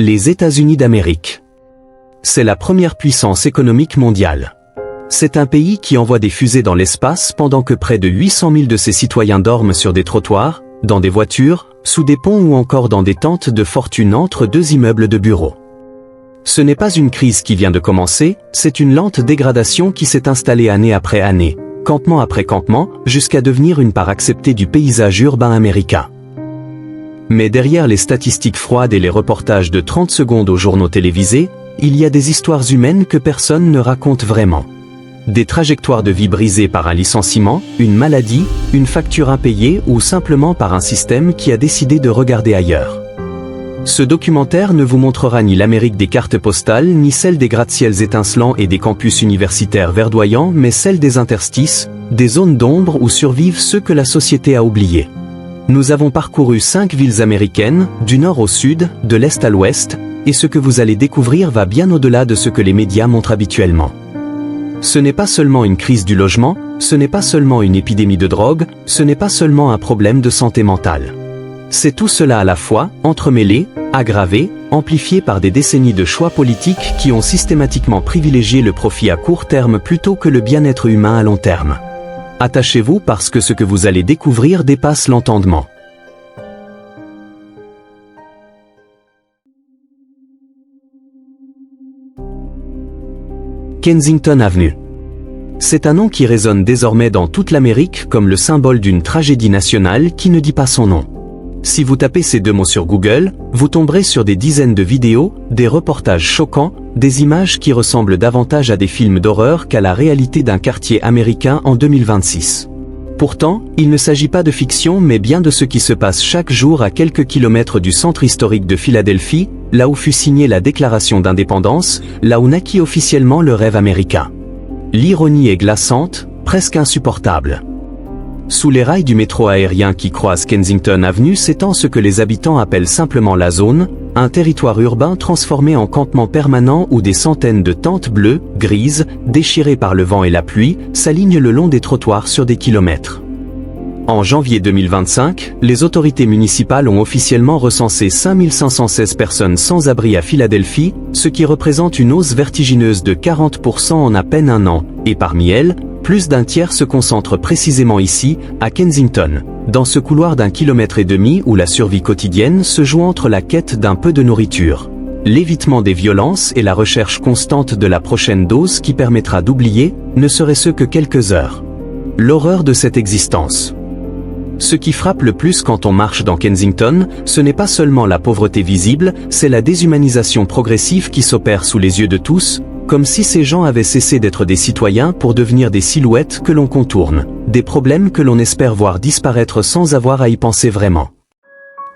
Les États-Unis d'Amérique. C'est la première puissance économique mondiale. C'est un pays qui envoie des fusées dans l'espace pendant que près de 800 000 de ses citoyens dorment sur des trottoirs, dans des voitures, sous des ponts ou encore dans des tentes de fortune entre deux immeubles de bureaux. Ce n'est pas une crise qui vient de commencer, c'est une lente dégradation qui s'est installée année après année, campement après campement, jusqu'à devenir une part acceptée du paysage urbain américain. Mais derrière les statistiques froides et les reportages de 30 secondes aux journaux télévisés, il y a des histoires humaines que personne ne raconte vraiment. Des trajectoires de vie brisées par un licenciement, une maladie, une facture impayée ou simplement par un système qui a décidé de regarder ailleurs. Ce documentaire ne vous montrera ni l'Amérique des cartes postales ni celle des gratte-ciels étincelants et des campus universitaires verdoyants, mais celle des interstices, des zones d'ombre où survivent ceux que la société a oubliés. Nous avons parcouru 5 villes américaines, du nord au sud, de l'est à l'ouest, et ce que vous allez découvrir va bien au-delà de ce que les médias montrent habituellement. Ce n'est pas seulement une crise du logement, ce n'est pas seulement une épidémie de drogue, ce n'est pas seulement un problème de santé mentale. C'est tout cela à la fois, entremêlé, aggravé, amplifié par des décennies de choix politiques qui ont systématiquement privilégié le profit à court terme plutôt que le bien-être humain à long terme. Attachez-vous parce que ce que vous allez découvrir dépasse l'entendement. Kensington Avenue. C'est un nom qui résonne désormais dans toute l'Amérique comme le symbole d'une tragédie nationale qui ne dit pas son nom. Si vous tapez ces deux mots sur Google, vous tomberez sur des dizaines de vidéos, des reportages choquants, des images qui ressemblent davantage à des films d'horreur qu'à la réalité d'un quartier américain en 2026. Pourtant, il ne s'agit pas de fiction mais bien de ce qui se passe chaque jour à quelques kilomètres du centre historique de Philadelphie, là où fut signée la déclaration d'indépendance, là où naquit officiellement le rêve américain. L'ironie est glaçante, presque insupportable. Sous les rails du métro aérien qui croise Kensington Avenue s'étend ce que les habitants appellent simplement la zone, un territoire urbain transformé en campement permanent où des centaines de tentes bleues, grises, déchirées par le vent et la pluie, s'alignent le long des trottoirs sur des kilomètres. En janvier 2025, les autorités municipales ont officiellement recensé 5516 personnes sans abri à Philadelphie, ce qui représente une hausse vertigineuse de 40% en à peine un an, et parmi elles, plus d'un tiers se concentre précisément ici, à Kensington, dans ce couloir d'1,5 km où la survie quotidienne se joue entre la quête d'un peu de nourriture, l'évitement des violences et la recherche constante de la prochaine dose qui permettra d'oublier, ne serait-ce que quelques heures, l'horreur de cette existence. Ce qui frappe le plus quand on marche dans Kensington, ce n'est pas seulement la pauvreté visible, c'est la déshumanisation progressive qui s'opère sous les yeux de tous, comme si ces gens avaient cessé d'être des citoyens pour devenir des silhouettes que l'on contourne, des problèmes que l'on espère voir disparaître sans avoir à y penser vraiment.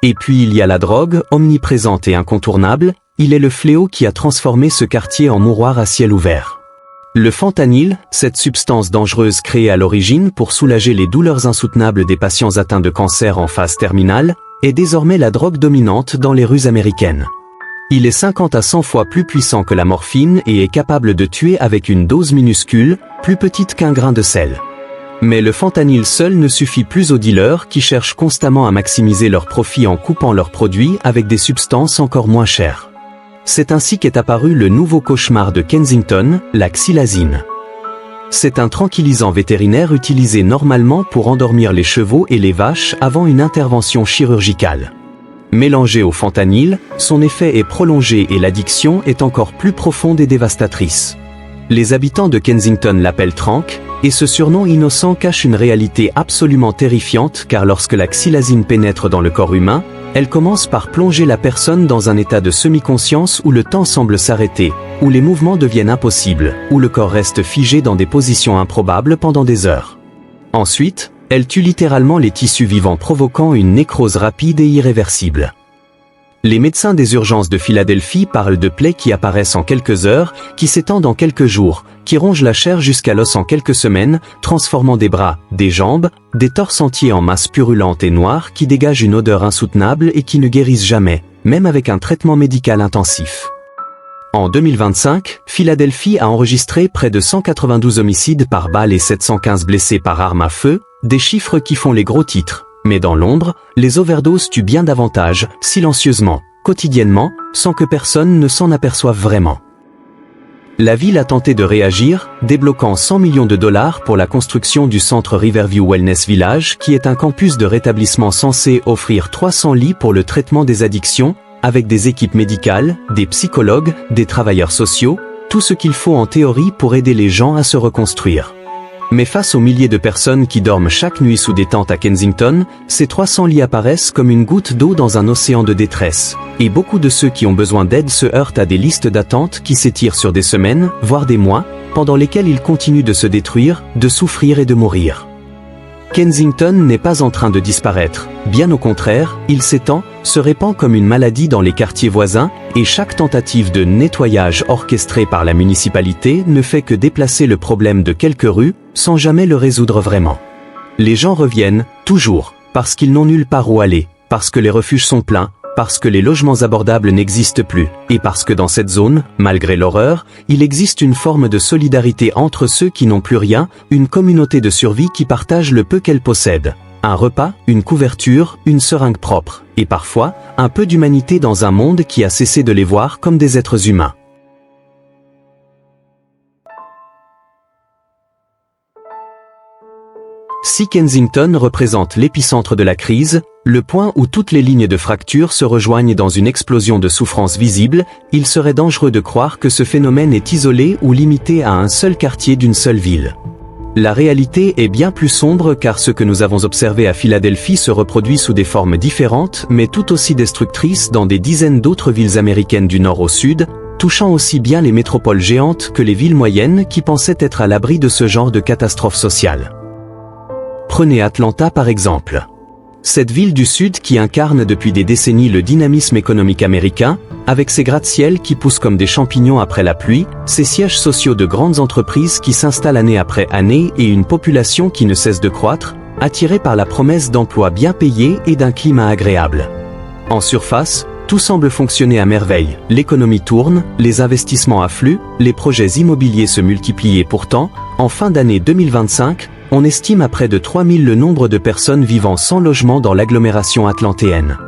Et puis il y a la drogue, omniprésente et incontournable, il est le fléau qui a transformé ce quartier en mouroir à ciel ouvert. Le fentanyl, cette substance dangereuse créée à l'origine pour soulager les douleurs insoutenables des patients atteints de cancer en phase terminale, est désormais la drogue dominante dans les rues américaines. Il est 50 à 100 fois plus puissant que la morphine et est capable de tuer avec une dose minuscule, plus petite qu'un grain de sel. Mais le fentanyl seul ne suffit plus aux dealers qui cherchent constamment à maximiser leurs profits en coupant leurs produits avec des substances encore moins chères. C'est ainsi qu'est apparu le nouveau cauchemar de Kensington, la xylazine. C'est un tranquillisant vétérinaire utilisé normalement pour endormir les chevaux et les vaches avant une intervention chirurgicale. Mélangé au fentanyl, son effet est prolongé et l'addiction est encore plus profonde et dévastatrice. Les habitants de Kensington l'appellent Trank, et ce surnom innocent cache une réalité absolument terrifiante car lorsque la xylazine pénètre dans le corps humain, elle commence par plonger la personne dans un état de semi-conscience où le temps semble s'arrêter, où les mouvements deviennent impossibles, où le corps reste figé dans des positions improbables pendant des heures. Ensuite, elle tue littéralement les tissus vivants provoquant une nécrose rapide et irréversible. Les médecins des urgences de Philadelphie parlent de plaies qui apparaissent en quelques heures, qui s'étendent en quelques jours, qui rongent la chair jusqu'à l'os en quelques semaines, transformant des bras, des jambes, des torses entiers en masses purulentes et noires qui dégagent une odeur insoutenable et qui ne guérissent jamais, même avec un traitement médical intensif. En 2025, Philadelphie a enregistré près de 192 homicides par balle et 715 blessés par arme à feu, des chiffres qui font les gros titres. Mais dans l'ombre, les overdoses tuent bien davantage, silencieusement, quotidiennement, sans que personne ne s'en aperçoive vraiment. La ville a tenté de réagir, débloquant 100 millions de dollars pour la construction du centre Riverview Wellness Village, qui est un campus de rétablissement censé offrir 300 lits pour le traitement des addictions, avec des équipes médicales, des psychologues, des travailleurs sociaux, tout ce qu'il faut en théorie pour aider les gens à se reconstruire. Mais face aux milliers de personnes qui dorment chaque nuit sous des tentes à Kensington, ces 300 lits apparaissent comme une goutte d'eau dans un océan de détresse. Et beaucoup de ceux qui ont besoin d'aide se heurtent à des listes d'attente qui s'étirent sur des semaines, voire des mois, pendant lesquels ils continuent de se détruire, de souffrir et de mourir. Kensington n'est pas en train de disparaître, bien au contraire, il s'étend, se répand comme une maladie dans les quartiers voisins, et chaque tentative de nettoyage orchestrée par la municipalité ne fait que déplacer le problème de quelques rues, sans jamais le résoudre vraiment. Les gens reviennent, toujours, parce qu'ils n'ont nulle part où aller, parce que les refuges sont pleins, parce que les logements abordables n'existent plus, et parce que dans cette zone, malgré l'horreur, il existe une forme de solidarité entre ceux qui n'ont plus rien, une communauté de survie qui partage le peu qu'elle possède. Un repas, une couverture, une seringue propre, et parfois, un peu d'humanité dans un monde qui a cessé de les voir comme des êtres humains. Si Kensington représente l'épicentre de la crise, le point où toutes les lignes de fracture se rejoignent dans une explosion de souffrance visible, il serait dangereux de croire que ce phénomène est isolé ou limité à un seul quartier d'une seule ville. La réalité est bien plus sombre car ce que nous avons observé à Philadelphie se reproduit sous des formes différentes mais tout aussi destructrices dans des dizaines d'autres villes américaines du nord au sud, touchant aussi bien les métropoles géantes que les villes moyennes qui pensaient être à l'abri de ce genre de catastrophe sociale. Prenez Atlanta par exemple. Cette ville du Sud qui incarne depuis des décennies le dynamisme économique américain, avec ses gratte-ciel qui poussent comme des champignons après la pluie, ses sièges sociaux de grandes entreprises qui s'installent année après année et une population qui ne cesse de croître, attirée par la promesse d'emplois bien payés et d'un climat agréable. En surface, tout semble fonctionner à merveille, l'économie tourne, les investissements affluent, les projets immobiliers se multiplient et pourtant, en fin d'année 2025, on estime à près de 3000 le nombre de personnes vivant sans logement dans l'agglomération atlantéenne.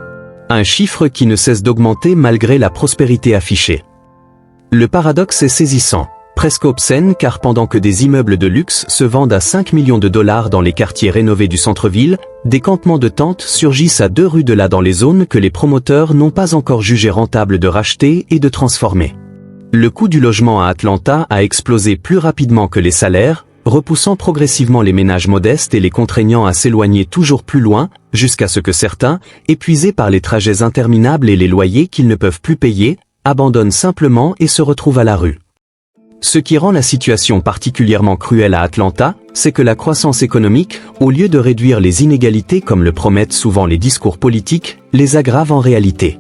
Un chiffre qui ne cesse d'augmenter malgré la prospérité affichée. Le paradoxe est saisissant, presque obscène car pendant que des immeubles de luxe se vendent à 5 millions de dollars dans les quartiers rénovés du centre-ville, des campements de tentes surgissent à 2 rues de là dans les zones que les promoteurs n'ont pas encore jugé rentables de racheter et de transformer. Le coût du logement à Atlanta a explosé plus rapidement que les salaires, repoussant progressivement les ménages modestes et les contraignant à s'éloigner toujours plus loin, jusqu'à ce que certains, épuisés par les trajets interminables et les loyers qu'ils ne peuvent plus payer, abandonnent simplement et se retrouvent à la rue. Ce qui rend la situation particulièrement cruelle à Atlanta, c'est que la croissance économique, au lieu de réduire les inégalités comme le promettent souvent les discours politiques, les aggrave en réalité.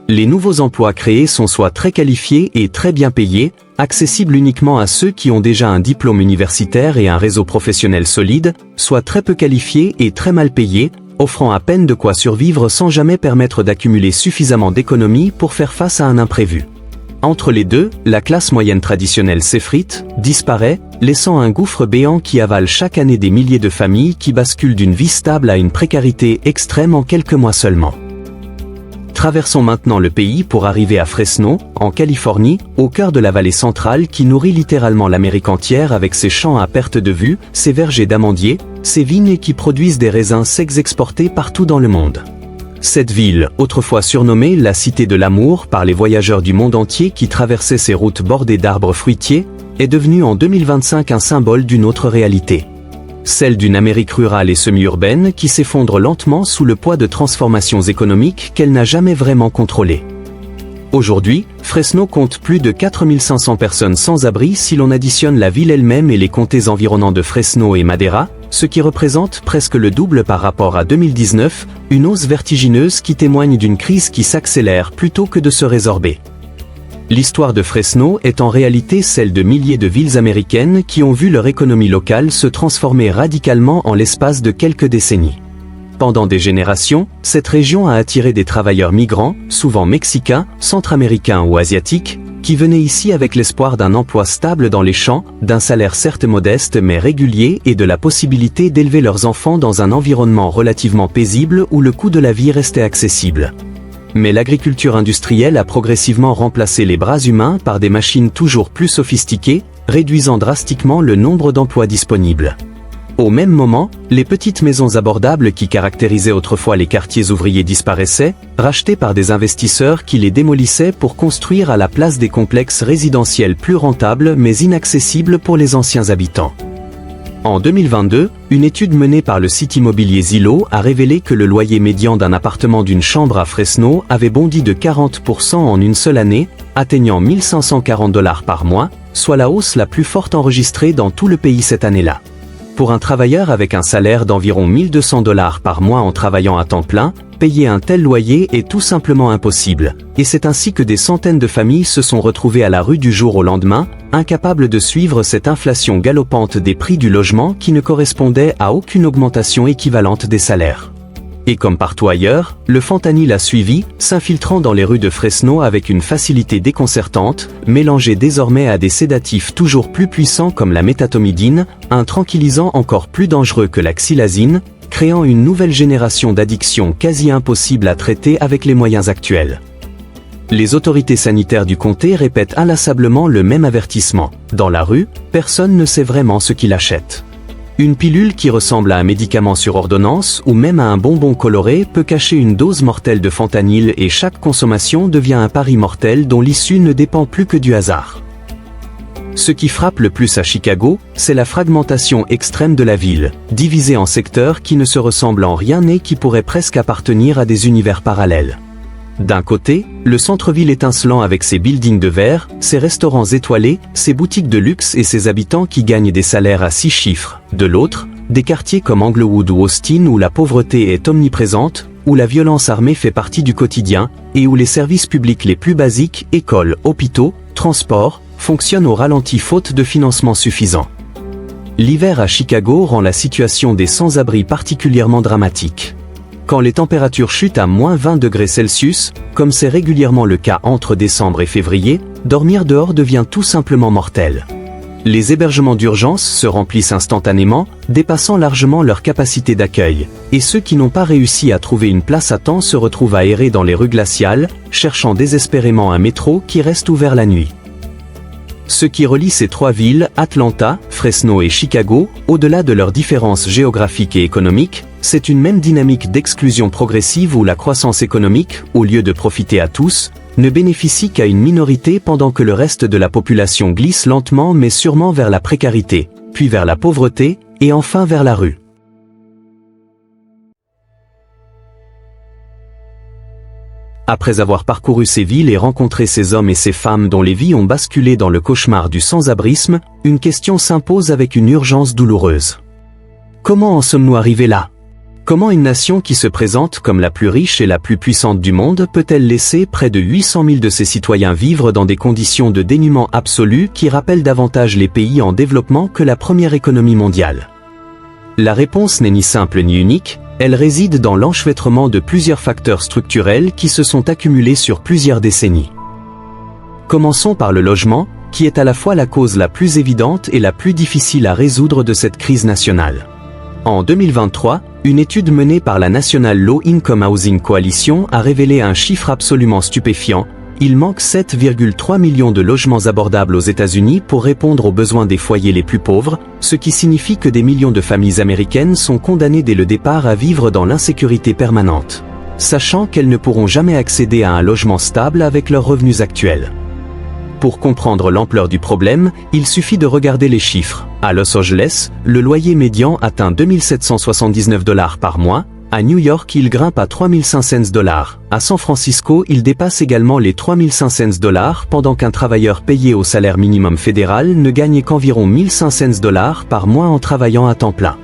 Les nouveaux emplois créés sont soit très qualifiés et très bien payés, accessibles uniquement à ceux qui ont déjà un diplôme universitaire et un réseau professionnel solide, soit très peu qualifiés et très mal payés, offrant à peine de quoi survivre sans jamais permettre d'accumuler suffisamment d'économies pour faire face à un imprévu. Entre les deux, la classe moyenne traditionnelle s'effrite, disparaît, laissant un gouffre béant qui avale chaque année des milliers de familles qui basculent d'une vie stable à une précarité extrême en quelques mois seulement. Traversons maintenant le pays pour arriver à Fresno, en Californie, au cœur de la vallée centrale qui nourrit littéralement l'Amérique entière avec ses champs à perte de vue, ses vergers d'amandiers, ses vignes qui produisent des raisins secs exportés partout dans le monde. Cette ville, autrefois surnommée la Cité de l'amour par les voyageurs du monde entier qui traversaient ses routes bordées d'arbres fruitiers, est devenue en 2025 un symbole d'une autre réalité. Celle d'une Amérique rurale et semi-urbaine qui s'effondre lentement sous le poids de transformations économiques qu'elle n'a jamais vraiment contrôlées. Aujourd'hui, Fresno compte plus de 4500 personnes sans abri si l'on additionne la ville elle-même et les comtés environnants de Fresno et Madera, ce qui représente presque le double par rapport à 2019, une hausse vertigineuse qui témoigne d'une crise qui s'accélère plutôt que de se résorber. L'histoire de Fresno est en réalité celle de milliers de villes américaines qui ont vu leur économie locale se transformer radicalement en l'espace de quelques décennies. Pendant des générations, cette région a attiré des travailleurs migrants, souvent mexicains, centra-américains ou asiatiques, qui venaient ici avec l'espoir d'un emploi stable dans les champs, d'un salaire certes modeste mais régulier et de la possibilité d'élever leurs enfants dans un environnement relativement paisible où le coût de la vie restait accessible. Mais l'agriculture industrielle a progressivement remplacé les bras humains par des machines toujours plus sophistiquées, réduisant drastiquement le nombre d'emplois disponibles. Au même moment, les petites maisons abordables qui caractérisaient autrefois les quartiers ouvriers disparaissaient, rachetées par des investisseurs qui les démolissaient pour construire à la place des complexes résidentiels plus rentables mais inaccessibles pour les anciens habitants. En 2022, une étude menée par le site immobilier Zillow a révélé que le loyer médian d'un appartement d'une chambre à Fresno avait bondi de 40% en une seule année, atteignant 1 540 $ par mois, soit la hausse la plus forte enregistrée dans tout le pays cette année-là. Pour un travailleur avec un salaire d'environ 1 200 $ par mois en travaillant à temps plein, payer un tel loyer est tout simplement impossible, et c'est ainsi que des centaines de familles se sont retrouvées à la rue du jour au lendemain, incapables de suivre cette inflation galopante des prix du logement qui ne correspondait à aucune augmentation équivalente des salaires. Et comme partout ailleurs, le fentanyl a suivi, s'infiltrant dans les rues de Fresno avec une facilité déconcertante, mélangé désormais à des sédatifs toujours plus puissants comme la méthatomidine, un tranquillisant encore plus dangereux que la xylazine, créant une nouvelle génération d'addictions quasi impossibles à traiter avec les moyens actuels. Les autorités sanitaires du comté répètent inlassablement le même avertissement. Dans la rue, personne ne sait vraiment ce qu'il achète. Une pilule qui ressemble à un médicament sur ordonnance ou même à un bonbon coloré peut cacher une dose mortelle de fentanyl et chaque consommation devient un pari mortel dont l'issue ne dépend plus que du hasard. Ce qui frappe le plus à Chicago, c'est la fragmentation extrême de la ville, divisée en secteurs qui ne se ressemblent en rien et qui pourraient presque appartenir à des univers parallèles. D'un côté, le centre-ville étincelant avec ses buildings de verre, ses restaurants étoilés, ses boutiques de luxe et ses habitants qui gagnent des salaires à 6 chiffres. De l'autre, des quartiers comme Englewood ou Austin où la pauvreté est omniprésente, où la violence armée fait partie du quotidien, et où les services publics les plus basiques, écoles, hôpitaux, transports, fonctionnent au ralenti faute de financement suffisant. L'hiver à Chicago rend la situation des sans-abri particulièrement dramatique. Quand les températures chutent à moins 20 degrés Celsius, comme c'est régulièrement le cas entre décembre et février, dormir dehors devient tout simplement mortel. Les hébergements d'urgence se remplissent instantanément, dépassant largement leur capacité d'accueil, et ceux qui n'ont pas réussi à trouver une place à temps se retrouvent à errer dans les rues glaciales, cherchant désespérément un métro qui reste ouvert la nuit. Ce qui relie ces trois villes, Atlanta, Fresno et Chicago, au-delà de leurs différences géographiques et économiques, c'est une même dynamique d'exclusion progressive où la croissance économique, au lieu de profiter à tous, ne bénéficie qu'à une minorité pendant que le reste de la population glisse lentement mais sûrement vers la précarité, puis vers la pauvreté, et enfin vers la rue. Après avoir parcouru ces villes et rencontré ces hommes et ces femmes dont les vies ont basculé dans le cauchemar du sans-abrisme, une question s'impose avec une urgence douloureuse. Comment en sommes-nous arrivés là ? Comment une nation qui se présente comme la plus riche et la plus puissante du monde peut-elle laisser près de 800 000 de ses citoyens vivre dans des conditions de dénuement absolu qui rappellent davantage les pays en développement que la première économie mondiale ? La réponse n'est ni simple ni unique, elle réside dans l'enchevêtrement de plusieurs facteurs structurels qui se sont accumulés sur plusieurs décennies. Commençons par le logement, qui est à la fois la cause la plus évidente et la plus difficile à résoudre de cette crise nationale. En 2023, une étude menée par la National Low Income Housing Coalition a révélé un chiffre absolument stupéfiant. Il manque 7,3 millions de logements abordables aux États-Unis pour répondre aux besoins des foyers les plus pauvres, ce qui signifie que des millions de familles américaines sont condamnées dès le départ à vivre dans l'insécurité permanente, sachant qu'elles ne pourront jamais accéder à un logement stable avec leurs revenus actuels. Pour comprendre l'ampleur du problème, il suffit de regarder les chiffres. À Los Angeles, le loyer médian atteint 2 779 $ par mois. À New York, il grimpe à 3 500 $. À San Francisco, il dépasse également les 3 500 $ pendant qu'un travailleur payé au salaire minimum fédéral ne gagne qu'environ 1 500 $ par mois en travaillant à temps plein.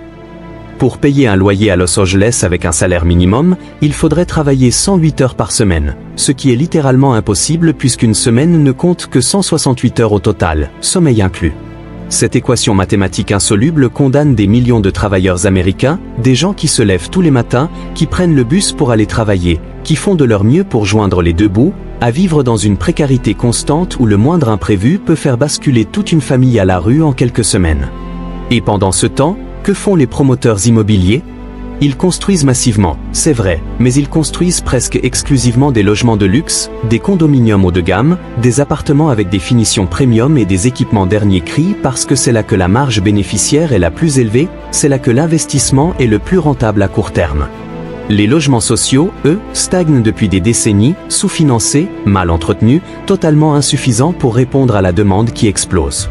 Pour payer un loyer à Los Angeles avec un salaire minimum, il faudrait travailler 108 heures par semaine, ce qui est littéralement impossible puisqu'une semaine ne compte que 168 heures au total, sommeil inclus. Cette équation mathématique insoluble condamne des millions de travailleurs américains, des gens qui se lèvent tous les matins, qui prennent le bus pour aller travailler, qui font de leur mieux pour joindre les deux bouts, à vivre dans une précarité constante où le moindre imprévu peut faire basculer toute une famille à la rue en quelques semaines. Et pendant ce temps, que font les promoteurs immobiliers ? Ils construisent massivement, c'est vrai, mais ils construisent presque exclusivement des logements de luxe, des condominiums haut de gamme, des appartements avec des finitions premium et des équipements dernier cri parce que c'est là que la marge bénéficiaire est la plus élevée, c'est là que l'investissement est le plus rentable à court terme. Les logements sociaux, eux, stagnent depuis des décennies, sous-financés, mal entretenus, totalement insuffisants pour répondre à la demande qui explose.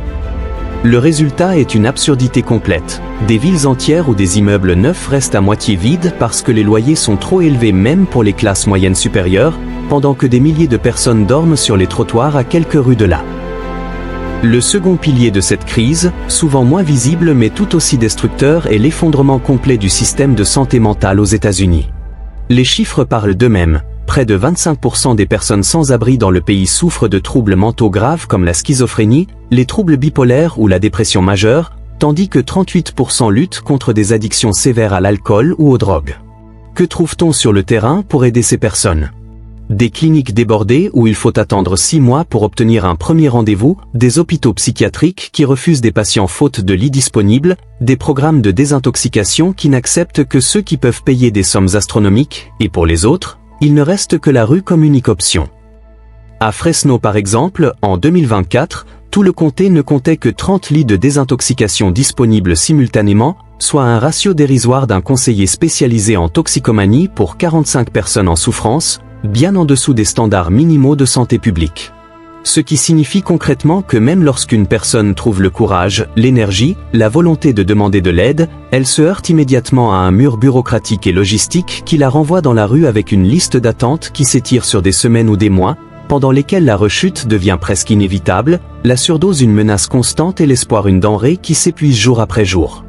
Le résultat est une absurdité complète. Des villes entières où des immeubles neufs restent à moitié vides parce que les loyers sont trop élevés même pour les classes moyennes supérieures, pendant que des milliers de personnes dorment sur les trottoirs à quelques rues de là. Le second pilier de cette crise, souvent moins visible mais tout aussi destructeur, est l'effondrement complet du système de santé mentale aux États-Unis. Les chiffres parlent d'eux-mêmes. Près de 25% des personnes sans abri dans le pays souffrent de troubles mentaux graves comme la schizophrénie, les troubles bipolaires ou la dépression majeure, tandis que 38% luttent contre des addictions sévères à l'alcool ou aux drogues. Que trouve-t-on sur le terrain pour aider ces personnes ? Des cliniques débordées où il faut attendre 6 mois pour obtenir un premier rendez-vous, des hôpitaux psychiatriques qui refusent des patients faute de lits disponibles, des programmes de désintoxication qui n'acceptent que ceux qui peuvent payer des sommes astronomiques, et pour les autres, il ne reste que la rue comme unique option. À Fresno par exemple, en 2024, tout le comté ne comptait que 30 lits de désintoxication disponibles simultanément, soit un ratio dérisoire d'un conseiller spécialisé en toxicomanie pour 45 personnes en souffrance, bien en dessous des standards minimaux de santé publique. Ce qui signifie concrètement que même lorsqu'une personne trouve le courage, l'énergie, la volonté de demander de l'aide, elle se heurte immédiatement à un mur bureaucratique et logistique qui la renvoie dans la rue avec une liste d'attente qui s'étire sur des semaines ou des mois, pendant lesquels la rechute devient presque inévitable, la surdose une menace constante et l'espoir une denrée qui s'épuise jour après jour.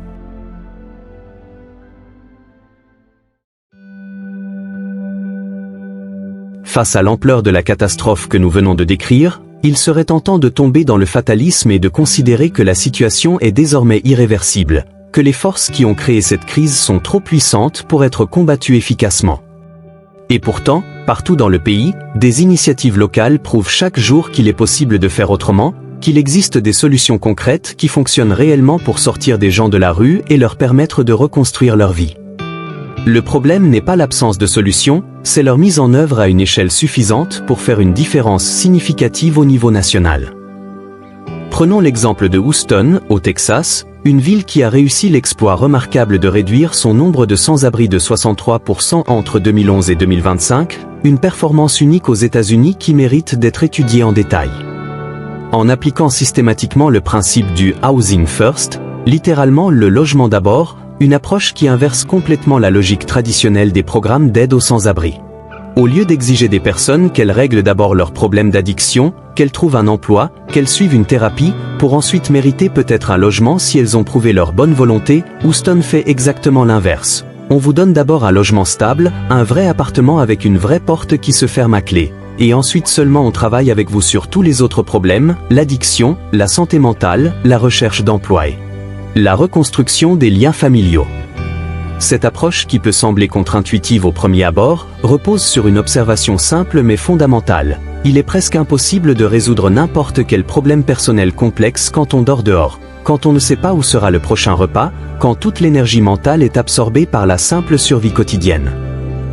Face à l'ampleur de la catastrophe que nous venons de décrire, il serait tentant de tomber dans le fatalisme et de considérer que la situation est désormais irréversible, que les forces qui ont créé cette crise sont trop puissantes pour être combattues efficacement. Et pourtant, partout dans le pays, des initiatives locales prouvent chaque jour qu'il est possible de faire autrement, qu'il existe des solutions concrètes qui fonctionnent réellement pour sortir des gens de la rue et leur permettre de reconstruire leur vie. Le problème n'est pas l'absence de solutions, c'est leur mise en œuvre à une échelle suffisante pour faire une différence significative au niveau national. Prenons l'exemple de Houston, au Texas, une ville qui a réussi l'exploit remarquable de réduire son nombre de sans-abri de 63% entre 2011 et 2025, une performance unique aux États-Unis qui mérite d'être étudiée en détail. En appliquant systématiquement le principe du « housing first », littéralement le logement d'abord, une approche qui inverse complètement la logique traditionnelle des programmes d'aide aux sans-abri. Au lieu d'exiger des personnes qu'elles règlent d'abord leurs problèmes d'addiction, qu'elles trouvent un emploi, qu'elles suivent une thérapie, pour ensuite mériter peut-être un logement si elles ont prouvé leur bonne volonté, Houston fait exactement l'inverse. On vous donne d'abord un logement stable, un vrai appartement avec une vraie porte qui se ferme à clé. Et ensuite seulement on travaille avec vous sur tous les autres problèmes, l'addiction, la santé mentale, la recherche d'emploi et la reconstruction des liens familiaux. Cette approche qui peut sembler contre-intuitive au premier abord, repose sur une observation simple mais fondamentale. Il est presque impossible de résoudre n'importe quel problème personnel complexe quand on dort dehors, quand on ne sait pas où sera le prochain repas, quand toute l'énergie mentale est absorbée par la simple survie quotidienne.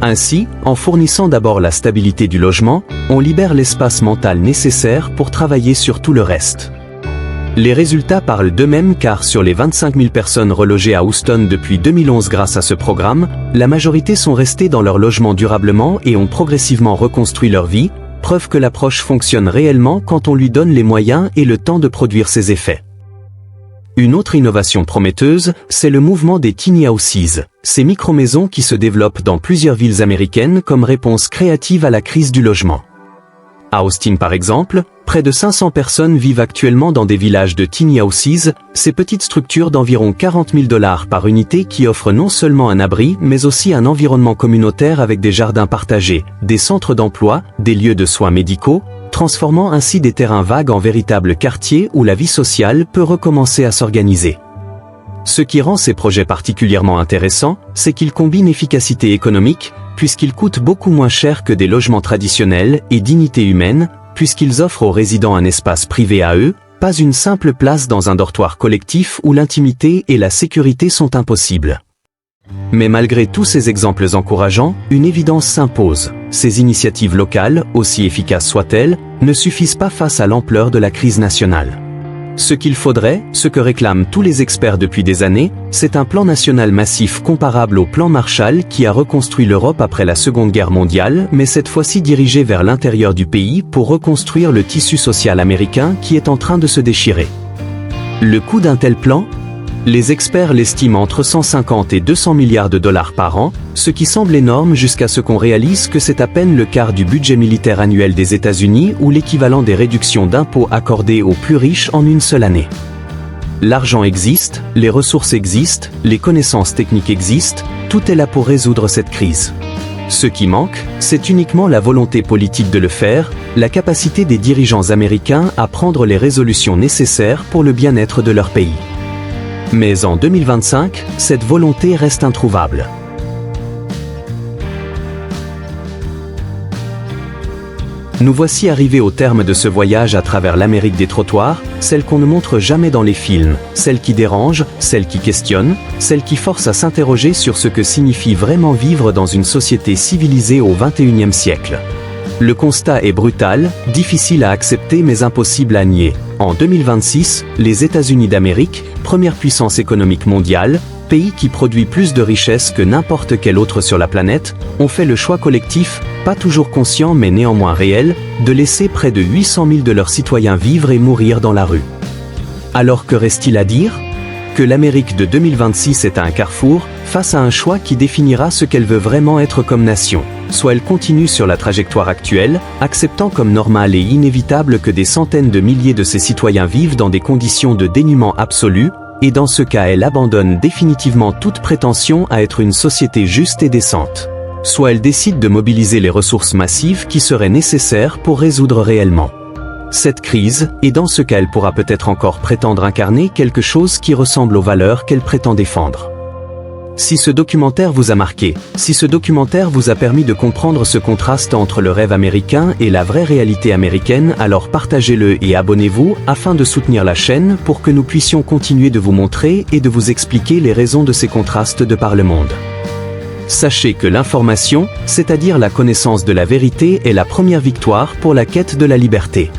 Ainsi, en fournissant d'abord la stabilité du logement, on libère l'espace mental nécessaire pour travailler sur tout le reste. Les résultats parlent d'eux-mêmes car sur les 25 000 personnes relogées à Houston depuis 2011 grâce à ce programme, la majorité sont restées dans leur logement durablement et ont progressivement reconstruit leur vie, preuve que l'approche fonctionne réellement quand on lui donne les moyens et le temps de produire ses effets. Une autre innovation prometteuse, c'est le mouvement des tiny houses, ces micro-maisons qui se développent dans plusieurs villes américaines comme réponse créative à la crise du logement. À Austin par exemple, près de 500 personnes vivent actuellement dans des villages de tiny houses, ces petites structures d'environ 40 000 $ par unité qui offrent non seulement un abri mais aussi un environnement communautaire avec des jardins partagés, des centres d'emploi, des lieux de soins médicaux, transformant ainsi des terrains vagues en véritables quartiers où la vie sociale peut recommencer à s'organiser. Ce qui rend ces projets particulièrement intéressants, c'est qu'ils combinent efficacité économique, puisqu'ils coûtent beaucoup moins cher que des logements traditionnels, et dignité humaine, puisqu'ils offrent aux résidents un espace privé à eux, pas une simple place dans un dortoir collectif où l'intimité et la sécurité sont impossibles. Mais malgré tous ces exemples encourageants, une évidence s'impose. Ces initiatives locales, aussi efficaces soient-elles, ne suffisent pas face à l'ampleur de la crise nationale. Ce qu'il faudrait, ce que réclament tous les experts depuis des années, c'est un plan national massif comparable au plan Marshall qui a reconstruit l'Europe après la Seconde Guerre mondiale, mais cette fois-ci dirigé vers l'intérieur du pays pour reconstruire le tissu social américain qui est en train de se déchirer. Le coût d'un tel plan ? Les experts l'estiment entre 150 et 200 milliards de dollars par an, ce qui semble énorme jusqu'à ce qu'on réalise que c'est à peine le quart du budget militaire annuel des États-Unis ou l'équivalent des réductions d'impôts accordées aux plus riches en une seule année. L'argent existe, les ressources existent, les connaissances techniques existent, tout est là pour résoudre cette crise. Ce qui manque, c'est uniquement la volonté politique de le faire, la capacité des dirigeants américains à prendre les résolutions nécessaires pour le bien-être de leur pays. Mais en 2025, cette volonté reste introuvable. Nous voici arrivés au terme de ce voyage à travers l'Amérique des trottoirs, celle qu'on ne montre jamais dans les films, celle qui dérange, celle qui questionne, celle qui force à s'interroger sur ce que signifie vraiment vivre dans une société civilisée au XXIe siècle. Le constat est brutal, difficile à accepter mais impossible à nier. En 2026, les États-Unis d'Amérique, première puissance économique mondiale, pays qui produit plus de richesses que n'importe quel autre sur la planète, ont fait le choix collectif, pas toujours conscient mais néanmoins réel, de laisser près de 800 000 de leurs citoyens vivre et mourir dans la rue. Alors que reste-t-il à dire ? Que l'Amérique de 2026 est à un carrefour, face à un choix qui définira ce qu'elle veut vraiment être comme nation. Soit elle continue sur la trajectoire actuelle, acceptant comme normal et inévitable que des centaines de milliers de ses citoyens vivent dans des conditions de dénuement absolu, et dans ce cas elle abandonne définitivement toute prétention à être une société juste et décente. Soit elle décide de mobiliser les ressources massives qui seraient nécessaires pour résoudre réellement cette crise, et dans ce cas elle pourra peut-être encore prétendre incarner quelque chose qui ressemble aux valeurs qu'elle prétend défendre. Si ce documentaire vous a marqué, si ce documentaire vous a permis de comprendre ce contraste entre le rêve américain et la vraie réalité américaine, alors partagez-le et abonnez-vous afin de soutenir la chaîne pour que nous puissions continuer de vous montrer et de vous expliquer les raisons de ces contrastes de par le monde. Sachez que l'information, c'est-à-dire la connaissance de la vérité, est la première victoire pour la quête de la liberté.